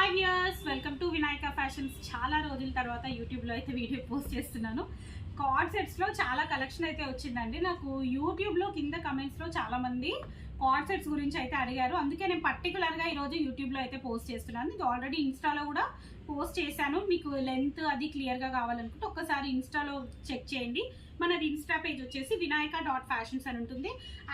Hi viewers, welcome to Vinayaka fashions. చాలా రోజుల తర్వాత యూట్యూబ్లో అయితే వీడియో పోస్ట్ చేస్తున్నాను. కార్డ్ సెట్స్లో చాలా కలెక్షన్ అయితే వచ్చిందండి. నాకు యూట్యూబ్లో కింద కమెంట్స్లో చాలామంది కార్డ్ సెట్స్ గురించి అయితే అడిగారు. అందుకే నేను పర్టికులర్గా ఈరోజు యూట్యూబ్లో అయితే పోస్ట్ చేస్తున్నాను. ఇది ఆల్రెడీ ఇన్స్టాలో కూడా పోస్ట్ చేశాను. మీకు లెంత్ అది క్లియర్గా కావాలనుకుంటే ఒక్కసారి ఇన్స్టాలో చెక్ చేయండి. మనది ఇన్స్టా పేజ్ వచ్చేసి vinayaka.fashions అని ఉంటుంది.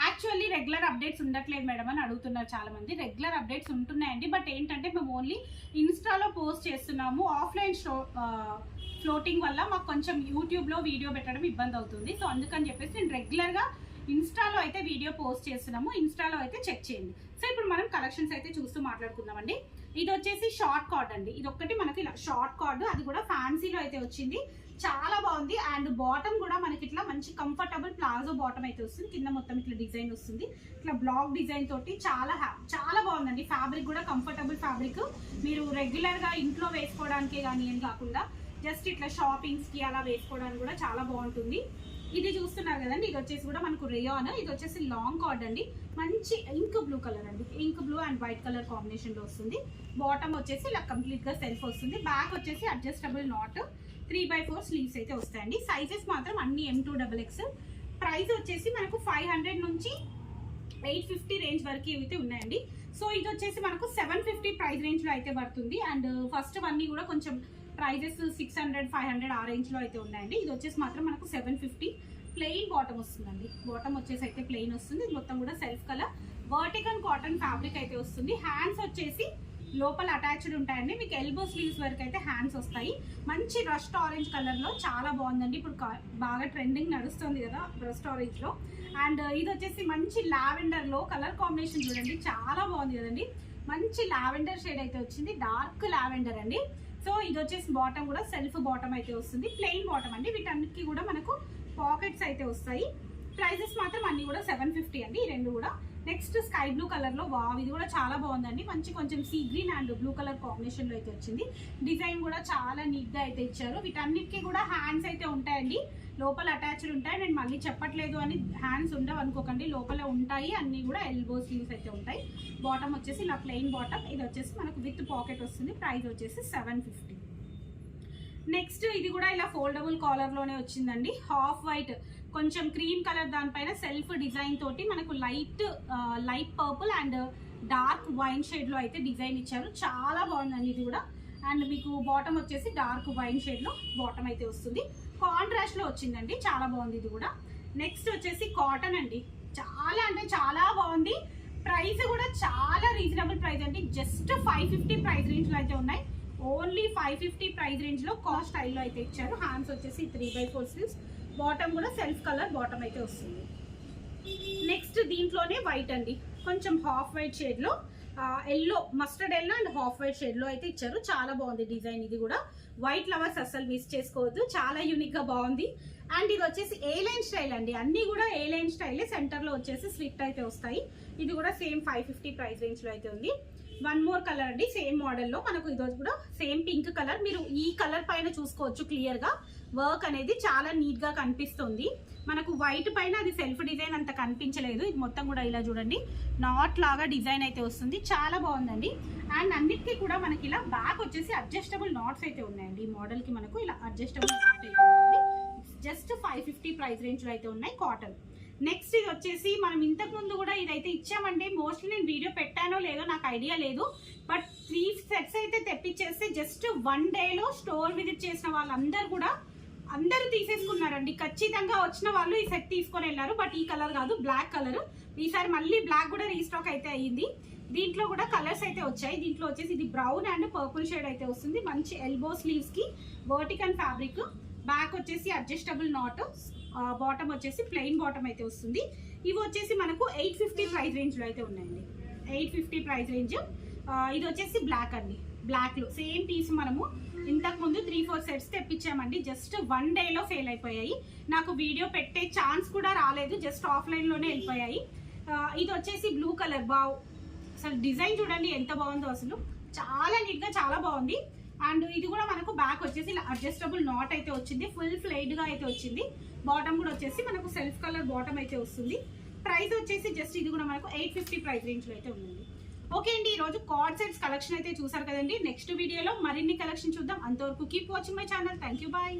యాక్చువల్లీ రెగ్యులర్ అప్డేట్స్ ఉండట్లేదు మేడం అని అడుగుతున్నారు చాలామంది. రెగ్యులర్ అప్డేట్స్ ఉంటున్నాయండి, బట్ ఏంటంటే మేము ఓన్లీ ఇన్స్టాలో పోస్ట్ చేస్తున్నాము. ఆఫ్లైన్ ఫ్లోటింగ్ వల్ల మాకు కొంచెం యూట్యూబ్లో వీడియో పెట్టడం ఇబ్బంది అవుతుంది. సో అందుకని చెప్పేసి నేను రెగ్యులర్గా ఇన్స్టాలో అయితే వీడియో పోస్ట్ చేస్తున్నాము. ఇన్స్టాలో అయితే చెక్ చేయండి. సో ఇప్పుడు మనం కలెక్షన్స్ అయితే చూస్తూ మాట్లాడుకుందామండి. ఇది వచ్చేసి షార్ట్ కార్డ్ అండి. ఇది ఒక్కటి మనకి ఇలా షార్ట్ కార్డ్, అది కూడా ఫ్యాన్సీలో అయితే వచ్చింది. చాలా బాగుంది. అండ్ బాటమ్ కూడా మనకి ఇట్లా మంచి కంఫర్టబుల్ ప్లాజో బాటమ్ అయితే వస్తుంది. కింద మొత్తం ఇట్లా డిజైన్ వస్తుంది, ఇట్లా బ్లాక్ డిజైన్ తోటి చాలా బాగుందండి. ఫ్యాబ్రిక్ కూడా కంఫర్టబుల్ ఫ్యాబ్రిక్. మీరు రెగ్యులర్గా ఇంట్లో వేసుకోవడానికే కానీ ఏం కాకుండా జస్ట్ ఇట్లా షాపింగ్స్కి అలా వేసుకోవడానికి కూడా చాలా బాగుంటుంది. ఇది చూస్తున్నారు కదండి, ఇది వచ్చేసి కూడా మనకు రేయాన్. ఇది వచ్చేసి లాంగ్ కార్డ్ అండి. మంచి ఇంక్ బ్లూ కలర్ అండి. Ink blue and white colour కాంబినేషన్లో వస్తుంది. బాటమ్ వచ్చేసి ఇలా కంప్లీట్గా సెల్ఫ్ వస్తుంది. బ్యాక్ వచ్చేసి అడ్జస్టబుల్ నాట్ 3/4 స్లీవ్స్ అయితే వస్తాయండి. సైజెస్ మాత్రం అన్ని M2XX. ప్రైస్ వచ్చేసి మనకు 500 నుంచి 850 రేంజ్ వరకు అయితే ఉన్నాయండి. సో ఇది వచ్చేసి మనకు 750 ప్రైస్ రేంజ్లో అయితే పడుతుంది. అండ్ ఫస్ట్ అన్నీ కూడా కొంచెం ప్రైజెస్ 600, 500 ఆ రేంజ్లో అయితే ఉన్నాయండి. ఇది వచ్చేసి మాత్రం మనకు 750. ప్లెయిన్ బాటమ్ వస్తుందండి. బాటమ్ వచ్చేసి అయితే ప్లెయిన్ వస్తుంది. ఇది మొత్తం కూడా self colour vertical cotton fabric అయితే వస్తుంది. హ్యాండ్స్ వచ్చేసి లోపల అటాచ్డ్ ఉంటాయండి. మీకు ఎల్బో స్లీవ్స్ వరకు అయితే హ్యాండ్స్ వస్తాయి. మంచి రస్ట్ ఆరెంజ్ కలర్లో చాలా బాగుందండి. ఇప్పుడు బాగా ట్రెండింగ్ నడుస్తుంది కదా రస్ట్ ఆరెంజ్లో. అండ్ ఇది వచ్చేసి మంచి లావెండర్లో కలర్ కాంబినేషన్ చూడండి, చాలా బాగుంది కదండి. మంచి లావెండర్ షేడ్ అయితే వచ్చింది, డార్క్ లావెండర్ అండి. సో ఇది వచ్చేసి బాటమ్ కూడా సెల్ఫ్ బాటమ్ అయితే వస్తుంది. ప్లెయిన్ బాటమ్ అండి. వీటన్నిటికీ కూడా మనకు పాకెట్స్ అయితే వస్తాయి. ప్రైజెస్ మాత్రం అన్ని కూడా 750 అండి ఈ రెండు కూడా. నెక్స్ట్ స్కై బ్లూ కలర్లో వావ్, ఇది కూడా చాలా బాగుందండి. మంచి కొంచెం sea green and blue colour కాంబినేషన్లో అయితే వచ్చింది. డిజైన్ కూడా చాలా నీట్గా అయితే ఇచ్చారు. వీటన్నిటికీ కూడా హ్యాండ్స్ అయితే ఉంటాయండి, లోపల అటాచ్డ్ ఉంటాయి. నేను మళ్ళీ చెప్పట్లేదు అని హ్యాండ్స్ ఉండవు అనుకోకండి, లోపల ఉంటాయి. అన్నీ కూడా ఎల్బో స్లీవ్స్ అయితే ఉంటాయి. బాటమ్ వచ్చేసి ఇలా ప్లెయిన్ బాటమ్. ఇది వచ్చేసి మనకు విత్ పాకెట్ వస్తుంది. ప్రైస్ వచ్చేసి 750. నెక్స్ట్ ఇది కూడా ఇలా ఫోల్డబుల్ కాలర్లోనే వచ్చిందండి. హాఫ్ వైట్ కొంచెం క్రీమ్ కలర్, దానిపైన సెల్ఫ్ డిజైన్ తోటి మనకు light purple and dark wine షేడ్లో అయితే డిజైన్ ఇచ్చారు. చాలా బాగుందండి ఇది కూడా. అండ్ మీకు బాటమ్ వచ్చేసి డార్క్ వైన్ షేడ్లో బాటమ్ అయితే వస్తుంది. కాంట్రాస్ట్లో వచ్చిందండి, చాలా బాగుంది ఇది కూడా. నెక్స్ట్ వచ్చేసి కాటన్ అండి. చాలా అంటే చాలా బాగుంది. ప్రైస్ కూడా చాలా రీజనబుల్ ప్రైస్ అండి. జస్ట్ 550 ప్రైస్ రేంజ్లో అయితే ఉన్నాయి. ఓన్లీ 550 ప్రైస్ రేంజ్లో కాస్ట్ స్టైల్లో అయితే ఇచ్చారు. హ్యాండ్స్ వచ్చేసి 3/4 స్లీవ్స్. బాటమ్ కూడా సెల్ఫ్ కలర్ బాటమ్ అయితే వస్తుంది. నెక్స్ట్ దీంట్లోనే వైట్ అండి, కొంచెం హాఫ్ వైట్ షేడ్లో yellow, mustard yellow and half white షేడ్లో అయితే ఇచ్చారు. చాలా బాగుంది డిజైన్. ఇది కూడా వైట్ లవర్స్ అస్సలు మిస్ చేసుకోవద్దు, చాలా యూనిక్గా బాగుంది. అండ్ ఇది వచ్చేసి ఏ లైన్ స్టైల్ అండి. అన్నీ కూడా ఏ లైన్ స్టైలే. సెంటర్లో వచ్చేసి స్లిట్ అయితే వస్తాయి. ఇది కూడా సేమ్ 550 ప్రైస్ రేంజ్లో అయితే ఉంది. వన్ మోర్ కలర్ అండి, సేమ్ మోడల్లో మనకు ఇది కూడా సేమ్ పింక్ కలర్. మీరు ఈ కలర్ పైన చూసుకోవచ్చు క్లియర్గా, వర్క్ అనేది చాలా నీట్గా కనిపిస్తుంది. మనకు వైట్ పైన అది సెల్ఫ్ డిజైన్ అంత కనిపించలేదు. ఇది మొత్తం కూడా ఇలా చూడండి, నాట్ లాగా డిజైన్ అయితే వస్తుంది. చాలా బాగుందండి. అండ్ అన్నిటికీ కూడా మనకి ఇలా బ్యాక్ వచ్చేసి అడ్జస్టబుల్ నాట్స్ అయితే ఉన్నాయండి. ఈ మోడల్కి మనకు ఇలా అడ్జస్టబుల్ నాట్ అయితే ఉంది. జస్ట్ 550 ప్రైస్ రేంజ్లో అయితే ఉన్నాయి. కాటన్. నెక్స్ట్ ఇది వచ్చేసి మనం ఇంతకు ముందు కూడా ఇదైతే ఇచ్చామండి. మోస్ట్లీ నేను వీడియో పెట్టానో లేదో నాకు ఐడియా లేదు, బట్ 3 సెట్స్ అయితే తెప్పించేస్తే జస్ట్ 1 డేలో స్టోర్ విజిట్ చేసిన వాళ్ళందరూ కూడా అందరూ తీసేసుకున్నారండి. ఖచ్చితంగా వచ్చిన వాళ్ళు ఈ సెట్ తీసుకొని వెళ్ళారు. బట్ ఈ కలర్ కాదు, బ్లాక్ కలర్. ఈసారి మళ్ళీ బ్లాక్ కూడా రీస్టాక్ అయితే అయ్యింది. దీంట్లో కూడా కలర్స్ అయితే వచ్చాయి. దీంట్లో వచ్చేసి ఇది బ్రౌన్ అండ్ పర్పుల్ షేడ్ అయితే వస్తుంది. మంచి ఎల్బో స్లీవ్స్కి వర్టికల్ ఫ్యాబ్రిక్. బ్యాక్ వచ్చేసి అడ్జస్టబుల్ నాట్, బాటమ్ వచ్చేసి ప్లెయిన్ బాటమ్ అయితే వస్తుంది. ఇవి వచ్చేసి మనకు 850 ప్రైస్ రేంజ్లో అయితే ఉన్నాయండి. 850 ప్రైస్ రేంజ్. ఇది వచ్చేసి బ్లాక్ అండి. బ్లాక్లో సేమ్ పీస్ మనము ఇంతకుముందు 3-4 సెట్స్ తెప్పించామండి. జస్ట్ 1 డేలో ఫెయిల్ అయిపోయాయి. నాకు వీడియో పెట్టే ఛాన్స్ కూడా రాలేదు, జస్ట్ ఆఫ్లైన్లోనే వెళ్ళిపోయాయి. ఇది వచ్చేసి బ్లూ కలర్. అసలు డిజైన్ చూడండి ఎంత బాగుందో, అసలు చాలా నీట్గా చాలా బాగుంది. అండ్ ఇది కూడా మనకు బ్యాక్ వచ్చేసి ఇలా అడ్జస్టబుల్ నాట్ అయితే వచ్చింది. ఫుల్ ఫ్లైడ్గా అయితే వచ్చింది. బాటమ్ కూడా వచ్చేసి మనకు సెల్ఫ్ కలర్ బాటమ్ అయితే వస్తుంది. ప్రైస్ వచ్చేసి జస్ట్ ఇది కూడా మనకు 850 ప్రైస్ రేంజ్లో అయితే ఉంది. ఓకే అండి, ఈరోజు కార్డ్ సెట్స్ కలెక్షన్ అయితే చూసారు కదండి. నెక్స్ట్ వీడియోలో మరిన్ని కలెక్షన్ చూద్దాం. అంతవరకు keep watching my channel. Thank you, bye.